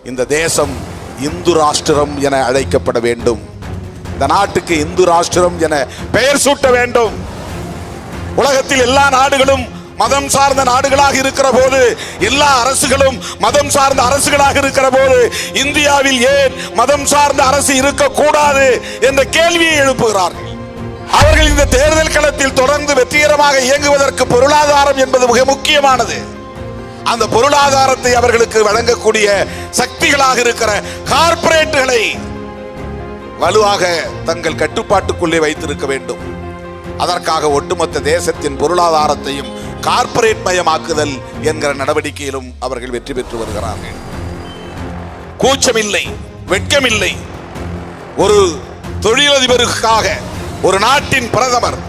இந்த தேசம் இந்து ராஷ்டிரம் என அழைக்கப்பட வேண்டும். இந்த நாட்டுக்கு இந்து ராஷ்டிரம் என பெயர் சூட்ட வேண்டும். உலகத்தில் எல்லா நாடுகளும் மதம் சார்ந்த நாடுகளாக இருக்கிற போது, எல்லா அரசுகளும் மதம் சார்ந்த அரசுகளாக இருக்கிற போது, இந்தியாவில் ஏன் மதம் சார்ந்த அரசு இருக்கக்கூடாது என்ற கேள்வியை எழுப்புகிறார்கள். அவர்கள் இந்த தேர்தல் களத்தில் தொடர்ந்து வெற்றிகரமாக இயங்குவதற்கு பொருளாதாரம் என்பது மிக முக்கியமானது. அந்த பொருளாதாரத்தை அவர்களுக்கு வழங்கக்கூடிய சக்திகளாக இருக்கிற கார்ப்பரேட்டுகளை வலுவாக தங்கள் கட்டுப்பாட்டுக்குள்ளே வைத்திருக்க வேண்டும். அதற்காக ஒட்டுமொத்த தேசத்தின் பொருளாதாரத்தையும் கார்ப்பரேட் மயமாக்குதல் என்கிற நடவடிக்கையிலும் அவர்கள் வெற்றி பெற்று வருகிறார்கள். கூச்சமில்லை, வெட்கமில்லை. ஒரு தொழிலதிபருக்காக ஒரு நாட்டின் பிரதமர்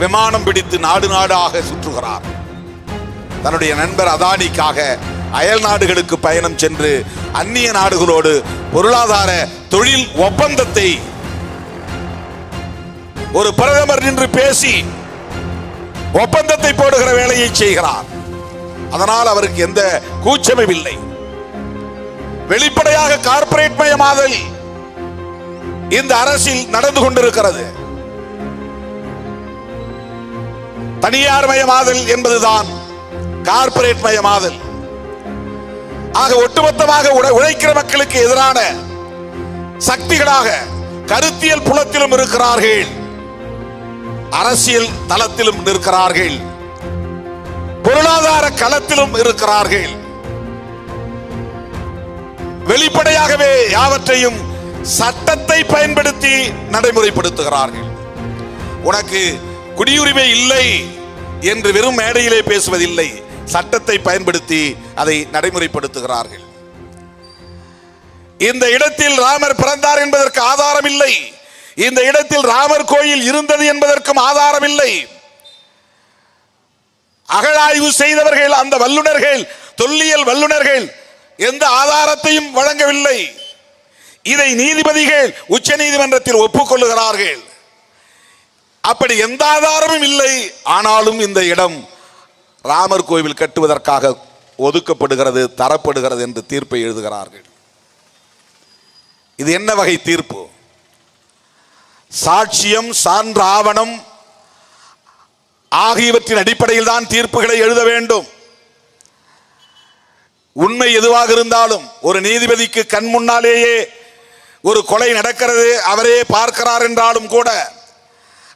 விமானம் பிடித்து நாடு நாடாக சுற்றுகிறார். தன்னுடைய நண்பர் அதானிக்காக அயல் நாடுகளுக்கு பயணம் சென்று அந்நிய நாடுகளோடு பொருளாதார தொழில் ஒப்பந்தத்தை ஒரு பிரதமர் நின்று பேசி ஒப்பந்தத்தை போடுகிற வேலையை செய்கிறார். அதனால் அவருக்கு எந்த கூச்சமும் இல்லை. வெளிப்படையாக கார்ப்பரேட் மயமாதல் இந்த அரசில் நடந்து கொண்டிருக்கிறது. தனியார் மயமாதல் என்பதுதான் கார்ப்பரேட் மயமாதல். ஆக ஒட்டுமொத்தமாக உழைக்கிற மக்களுக்கு எதிரான சக்திகளாக கருத்தியல் புலத்திலும் இருக்கிறார்கள், அரசியல் தளத்திலும் இருக்கிறார்கள், பொருளாதார களத்திலும் இருக்கிறார்கள். வெளிப்படையாகவே யாவற்றையும் சட்டத்தை பயன்படுத்தி நடைமுறைப்படுத்துகிறார்கள். உனக்கு குடியுரிமை இல்லை என்று வெறும் மேடையிலே பேசுவதில்லை, சட்டத்தை பயன்படுத்தி அதை நடைமுறைப்படுத்துகிறார்கள். இந்த இடத்தில் ராமர் பிறந்தார் என்பதற்கு ஆதாரம் இல்லை. இந்த இடத்தில் ராமர் கோயில் இருந்தது என்பதற்கும் ஆதாரம் இல்லை. அகழாய்வு செய்தவர்கள், அந்த வல்லுநர்கள், தொல்லியல் வல்லுநர்கள் எந்த ஆதாரத்தையும் வழங்கவில்லை. இதை நீதிபதிகள் உச்ச நீதிமன்றத்தில் ஒப்புக்கொள்ளுகிறார்கள். அப்படி எந்த ஆதாரமும் இல்லை. ஆனாலும் இந்த இடம் ராமர் கோவில் கட்டுவதற்காக ஒதுக்கப்படுகிறது, தரப்படுகிறது என்று தீர்ப்பை எழுதுகிறார்கள். இது என்ன வகை தீர்ப்பு? சாட்சியம், சான்று ஆவணம் ஆகியவற்றின் அடிப்படையில் தான் தீர்ப்புகளை எழுத வேண்டும். உண்மை எதுவாக இருந்தாலும் ஒரு நீதிபதிக்கு கண் முன்னாலேயே ஒரு கொலை நடக்கிறது, அவரே பார்க்கிறார் என்றாலும் கூட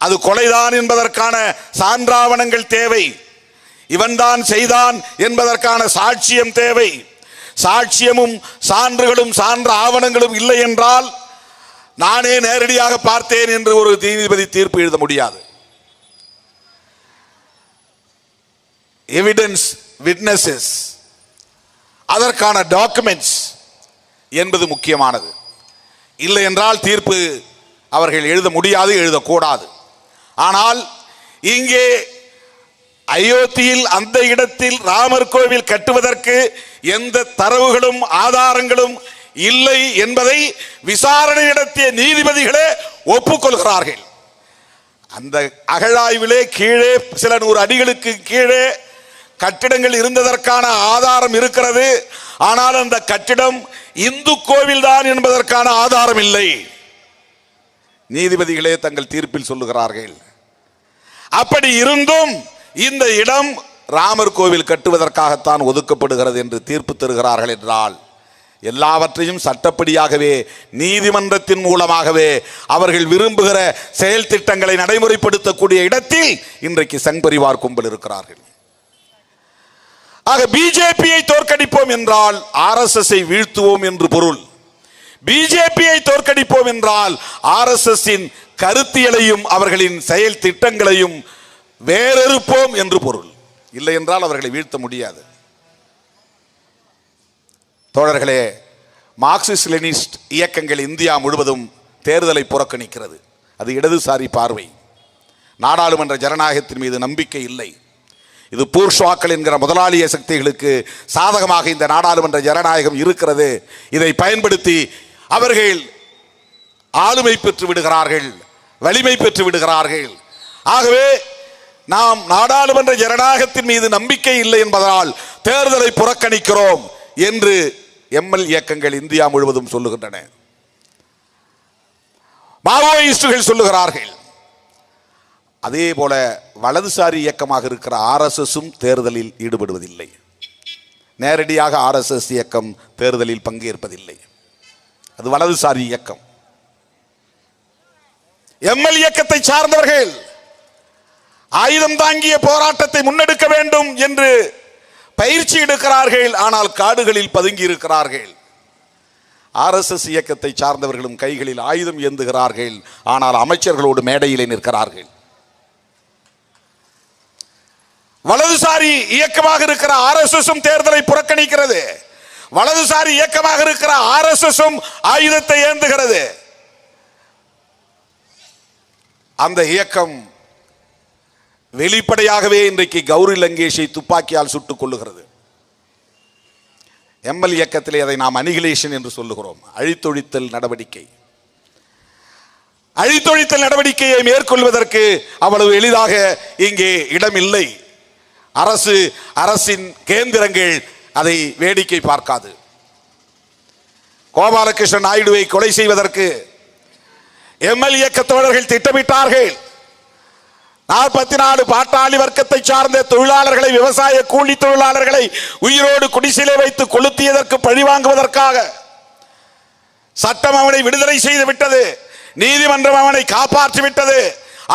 அது கொலைதான் என்பதற்கான சான்றாவணங்கள் தேவை. இவன்தான் செய்தான் என்பதற்கான சாட்சியம் தேவை. சாட்சியமும் சான்றுகளும் சான்று ஆவணங்களும் இல்லை என்றால் நானே நேரடியாக பார்த்தேன் என்று ஒரு நீதிபதி தீர்ப்பு எழுத முடியாது. எவிடன்ஸ், விட்னஸஸ், அதற்கான டாக்குமெண்ட்ஸ் என்பது முக்கியமானது. இல்லை என்றால் தீர்ப்பு அவர்கள் எழுத முடியாது, எழுதக்கூடாது. ஆனால் இங்கே அயோத்தியில் அந்த இடத்தில் ராமர் கோவில் கட்டுவதற்கு எந்த தரவுகளும் ஆதாரங்களும் இல்லை என்பதை விசாரணை நடத்திய நீதிபதிகளே ஒப்புக்கொள்கிறார்கள். அந்த அகழாய்விலே கீழே சில 100 அடிகளுக்கு கீழே கட்டிடங்கள் இருந்ததற்கான ஆதாரம் இருக்கிறது. ஆனால் அந்த கட்டிடம் இந்து கோவில் தான் என்பதற்கான ஆதாரம் இல்லை. நீதிபதிகளே தங்கள் தீர்ப்பில் சொல்லுகிறார்கள். அப்படி இருந்தும் இந்த இடம் ராமர் கோவில் கட்டுவதற்காகத்தான் ஒதுக்கப்படுகிறது என்று தீர்ப்பு தருகிறார்கள் என்றால் எல்லாவற்றையும் சட்டப்படியாகவே நீதிமன்றத்தின் மூலமாகவே அவர்கள் விரும்புகிற செயல் திட்டங்களை நடைமுறைப்படுத்தக்கூடிய இடத்தில் இன்றைக்கு சங் பரிவார் கும்பல் இருக்கிறார்கள். ஆக பிஜேபியை தோற்கடிப்போம் என்றால் ஆர்எஸ்எஸ் வீழ்த்துவோம் என்று பொருள். பிஜேபியை தோற்கடிப்போம் என்றால் ஆர்எஸ்எஸ் கருத்தியலையும் அவர்களின் செயல் திட்டங்களையும் வேறறுப்போம் என்று பொருள். இல்லை என்றால் அவர்களை வீழ்த்த முடியாது. தோழர்களே, மார்க்சிஸ்ட் லெனினிஸ்ட் இயக்கங்கள் இந்தியா முழுவதும் தேர்தலை புறக்கணிக்கிறது. அது இடதுசாரி பார்வை. நாடாளுமன்ற ஜனநாயகத்தின் மீது நம்பிக்கை இல்லை. இது பூர்ஷ்வாக்கள் என்கிற முதலாளிய சக்திகளுக்கு சாதகமாக இந்த நாடாளுமன்ற ஜனநாயகம் இருக்கிறது. இதை பயன்படுத்தி அவர்கள் ஆளுமை பெற்று விடுகிறார்கள், வலிமை பெற்று விடுகிறார்கள். ஆகவே நாம் நாடாளுமன்ற ஜனநாயகத்தின் மீது நம்பிக்கை இல்லை என்பதால் தேர்தலை புறக்கணிக்கிறோம் என்று எம்எல் இயக்கங்கள் இந்தியா முழுவதும் சொல்லுகின்றன, மாவோயிஸ்டுகள் சொல்லுகிறார்கள். அதே போல வலதுசாரி இயக்கமாக இருக்கிற ஆர்எஸ்எஸும் தேர்தலில் ஈடுபடுவதில்லை. நேரடியாக ஆர்எஸ்எஸ் இயக்கம் தேர்தலில் பங்கேற்பதில்லை. அது வலதுசாரி இயக்கம். எம்எல் இயக்கத்தை சார்ந்தவர்கள் ஆயுதம் தாங்கிய போராட்டத்தை முன்னெடுக்க வேண்டும் என்று பயிற்சி எடுக்கிறார்கள். ஆனால் காடுகளில் பதுங்கி இருக்கிறார்கள். ஆர்எஸ்எஸ் இயக்கத்தை சார்ந்தவர்களும் கைகளில் ஆயுதம் ஏந்துகிறார்கள். ஆனால் அமைச்சர்களோடு மேடையிலே நிற்கிறார்கள். வலதுசாரி இயக்கமாக இருக்கிற ஆர்எஸ்எஸும் தேர்தலை புறக்கணிக்கிறது. வலதுசாரி இயக்கமாக இருக்கிற ஆர்எஸ்எஸும் ஆயுதத்தை ஏந்துகிறது. அந்த இயக்கம் வெளிப்படையாகவே இன்றைக்கு கௌரி லங்கேஷை துப்பாக்கியால் சுட்டுக் கொள்ளுகிறது. எம்எல் இயக்கத்திலே அதை நாம் அனிகிலேஷன் என்று சொல்லுகிறோம். அழித்தொழித்தல் நடவடிக்கை. அழித்தொழித்தல் நடவடிக்கையை மேற்கொள்வதற்கு அவ்வளவு எளிதாக இங்கே இடமில்லை. அரசின் கேந்திரங்கள் அதை வேடிக்கை பார்க்காது. கோபாலகிருஷ்ணன் நாயுடுவை கொலை செய்வதற்கு எம்எல் இயக்க தோழர்கள் திட்டமிட்டார்கள். 44 பாட்டாளி வர்க்கத்தை சார்ந்த தொழிலாளர்களை, விவசாய கூலி தொழிலாளர்களை உயிரோடு குடிசையிலே வைத்து கொளுத்தியதற்கு பழிவாங்குவதற்காக சட்டம் அவனை விடுதலை செய்து விட்டது. நீதிமன்றம் அவனை காப்பாற்றி விட்டது.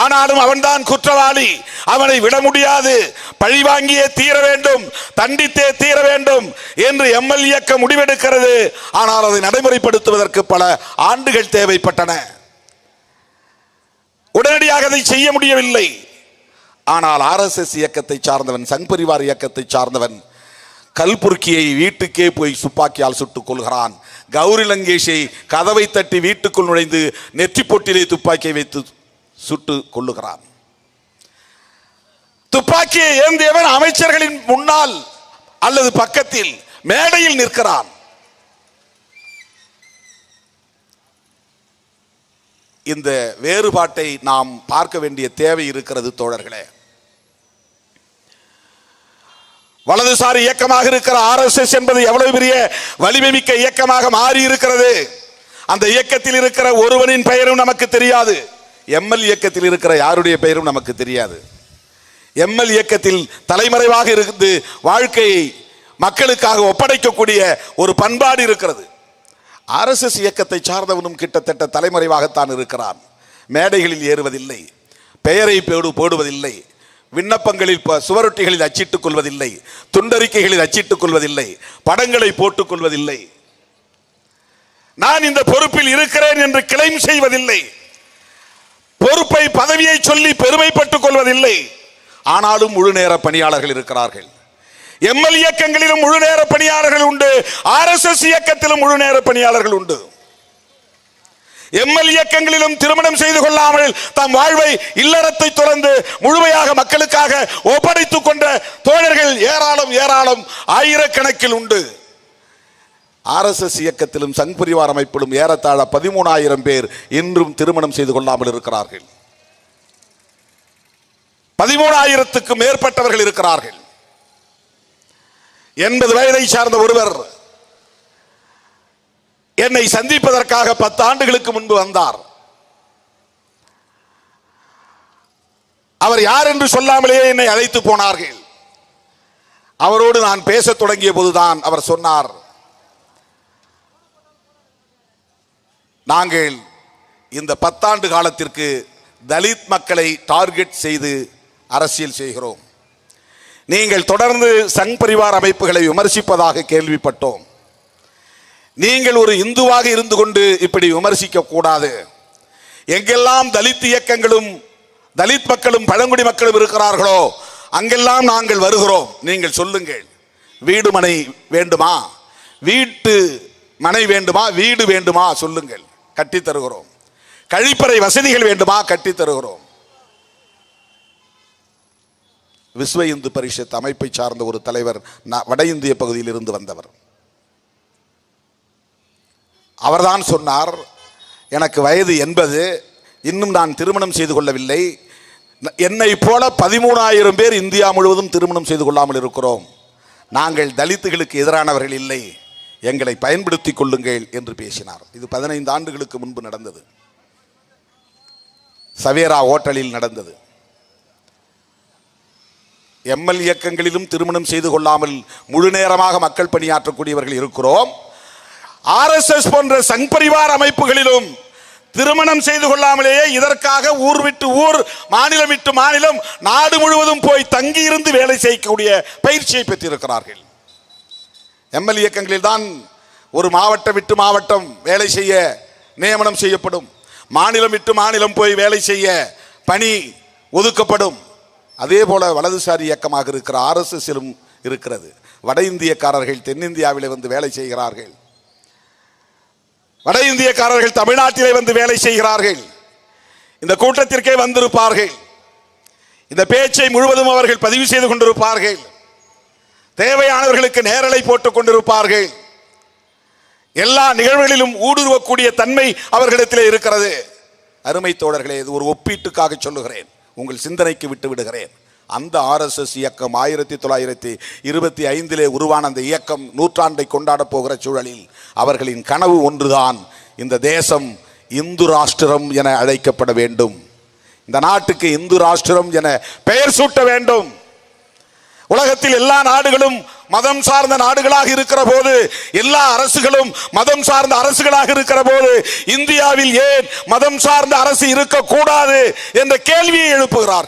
ஆனாலும் அவன்தான் குற்றவாளி. அவனை விட முடியாது. பழிவாங்கியே தீர வேண்டும், தண்டித்தே தீர வேண்டும் என்று எம்எல் இயக்கம் முடிவெடுக்கிறது. ஆனால் அதை நடைமுறைப்படுத்துவதற்கு பல ஆண்டுகள் தேவைப்பட்டன. உடனடியாக அதை செய்ய முடியவில்லை. ஆனால் ஆர்எஸ்எஸ் இயக்கத்தை சார்ந்தவன், சங் பரிவார் இயக்கத்தை சார்ந்தவன் கல்புர்கியை வீட்டுக்கே போய் துப்பாக்கியால் சுட்டுக் கொள்கிறான். கௌரி லங்கேஷை கதவை தட்டி வீட்டுக்குள் நுழைந்து நெற்றி பொட்டிலே துப்பாக்கியை வைத்து சுட்டு கொள்ளுகிறான். துப்பாக்கியை ஏந்தியவன் அமைச்சர்களின் முன்னால் அல்லது பக்கத்தில் மேடையில் நிற்கிறான். இந்த வேறுபாட்டை நாம் பார்க்க வேண்டிய தேவை இருக்கிறது தோழர்களே. வலதுசாரி இயக்கமாக இருக்கிற ஆர்எஸ்எஸ் என்பது எவ்வளவு பெரிய வலிமை மிக்க இயக்கமாக மாறி இருக்கிறது. அந்த இயக்கத்தில் இருக்கிற ஒருவனின் பெயரும் நமக்கு தெரியாது. எம்எல் இயக்கத்தில் இருக்கிற யாருடைய பெயரும் நமக்கு தெரியாது. எம்எல் இயக்கத்தில் தலைமறைவாக இருந்து வாழ்க்கையை மக்களுக்காக ஒப்படைக்கக்கூடிய ஒரு பண்பாடு இருக்கிறது. ஆர்எஸ்எஸ் இயக்கத்தை சார்ந்தவனும் கிட்டத்தட்ட தலைமறைவாகத்தான் இருக்கிறான். மேடைகளில் ஏறுவதில்லை, பெயரை போடுவதில்லை, விண்ணப்பங்களில் சுவரொட்டிகளில் அச்சிட்டுக் கொள்வதில்லை, துண்டறிக்கைகளில் அச்சிட்டுக் கொள்வதில்லை, படங்களை போட்டுக் கொள்வதில்லை. நான் இந்த பொறுப்பில் இருக்கிறேன் என்று கிளைம் செய்வதில்லை. பொறுப்பை, பதவியை சொல்லி பெருமைப்பட்டுக் கொள்வதில்லை. ஆனாலும் முழு நேர பணியாளர்கள் இருக்கிறார்கள். எம்எல் இயக்கங்களிலும் முழு நேர பணியாளர்கள் உண்டு. ஆர்எஸ்எஸ் இயக்கத்திலும் முழு நேர பணியாளர்கள் உண்டு. எம்எல் இயக்கங்களிலும் திருமணம் செய்து கொள்ளாமல் தம் வாழ்வை, இல்லறத்தை துறந்து முழுமையாக மக்களுக்காக ஒப்படைத்துக் கொண்ட தோழர்கள் ஏராளம் ஏராளம் ஆயிரக்கணக்கில் உண்டு. ஆர்எஸ்எஸ் இயக்கத்திலும் சங் பரிவார் அமைப்பிலும் ஏறத்தாழ 13,000 பேர் இன்றும் திருமணம் செய்து கொள்ளாமல் இருக்கிறார்கள். 13,000க்கு மேற்பட்டவர்கள் இருக்கிறார்கள். 80 வயதை சார்ந்த ஒருவர் என்னை சந்திப்பதற்காக 10 ஆண்டுகளுக்கு முன்பு வந்தார். அவர் யார் என்று சொல்லாமலேயே என்னை அழைத்து போனார்கள். அவரோடு நான் பேசத் தொடங்கிய போதுதான் அவர் சொன்னார், நாங்கள் இந்த 10 ஆண்டு காலத்திற்கு தலித் மக்களை டார்கெட் செய்து அரசியல் செய்கிறோம். நீங்கள் தொடர்ந்து சங் பரிவார் அமைப்புகளை விமர்சிப்பதாக கேள்விப்பட்டோம். நீங்கள் ஒரு இந்துவாக இருந்து கொண்டு இப்படி விமர்சிக்க கூடாது. எங்கெல்லாம் தலித் இயக்கங்களும் தலித் மக்களும் பழங்குடி மக்களும் இருக்கிறார்களோ அங்கெல்லாம் நாங்கள் வருகிறோம். நீங்கள் சொல்லுங்கள், வீடு மனை வேண்டுமா, வீட்டு மனை வேண்டுமா, வீடு வேண்டுமா சொல்லுங்கள், கட்டி தருகிறோம். கழிப்பறை வசதிகள் வேண்டுமா, கட்டி தருகிறோம். விஸ்வ இந்து பரிஷத் அமைப்பை சார்ந்த ஒரு தலைவர் வட இந்திய பகுதியில் இருந்து வந்தவர். அவர்தான் சொன்னார், எனக்கு வயது 80, இன்னும் நான் திருமணம் செய்து கொள்ளவில்லை. என்னை போல 13,000 பேர் இந்தியா முழுவதும் திருமணம் செய்து கொள்ளாமல் இருக்கிறோம். நாங்கள் தலித்துகளுக்கு எதிரானவர்கள் இல்லை. எங்களை பயன்படுத்திக் கொள்ளுங்கள் என்று பேசினார். இது 15 ஆண்டுகளுக்கு முன்பு நடந்தது. சவேரா ஹோட்டலில் நடந்தது. எம்எல் இயக்கங்களிலும் திருமணம் செய்து கொள்ளாமல் முழு நேரமாக மக்கள் பணியாற்றக்கூடியவர்கள் இருக்கிறோம். RSS போன்ற சங் பரிவார் அமைப்புகளிலும் திருமணம் செய்து கொள்ளாமலேயே இதற்காக ஊர் விட்டு ஊர், மாநிலம் விட்டு மாநிலம், நாடு முழுவதும் போய் தங்கி இருந்து வேலை செய்யக்கூடிய பயிற்சியை பெற்றிருக்கிறார்கள். எம்எல் இயக்கங்களில் தான் ஒரு மாவட்டம் விட்டு மாவட்டம் வேலை செய்ய நியமனம் செய்யப்படும். மாநிலம் விட்டு மாநிலம் போய் வேலை செய்ய பணி ஒதுக்கப்படும். அதே போல வலதுசாரி இயக்கமாக இருக்கிற RSSலும் இருக்கிறது. வட இந்தியக்காரர்கள் தென்னிந்தியாவிலே வந்து வேலை செய்கிறார்கள். வட இந்தியக்காரர்கள் தமிழ்நாட்டிலே வந்து வேலை செய்கிறார்கள். இந்த கூட்டத்திற்கே வந்திருப்பார்கள். இந்த பேச்சை முழுவதும் அவர்கள் பதிவு செய்து கொண்டிருப்பார்கள். தேவையானவர்களுக்கு நேரலை போட்டுக் கொண்டிருப்பார்கள். எல்லா நிகழ்வுகளிலும் ஊடுருவக்கூடிய தன்மை அவர்களிடத்திலே இருக்கிறது. அருமை தோழர்களே, இது ஒரு ஒப்பீட்டுக்காக சொல்லுகிறேன், உங்கள் சிந்தனைக்கு விட்டு விடுகிறேன். அந்த RSS இயக்கம் 1925 உருவான அந்த இயக்கம் நூற்றாண்டை கொண்டாட போகிற சூழலில் அவர்களின் கனவு ஒன்றுதான், இந்த தேசம் இந்து ராஷ்டிரம் என அழைக்கப்பட வேண்டும். இந்த நாட்டுக்கு இந்து ராஷ்டிரம் என பெயர் சூட்ட வேண்டும். உலகத்தில் எல்லா நாடுகளும் மதம் சார்ந்த நாடுகளாக இருக்கிற போது, எல்லா அரசுகளும் மதம் சார்ந்த அரசுகளாக இருக்கிற போது, இந்தியாவில் ஏன் மதம் சார்ந்த அரசு இருக்கக்கூடாது என்ற கேள்வியை எழுப்புகிறார்.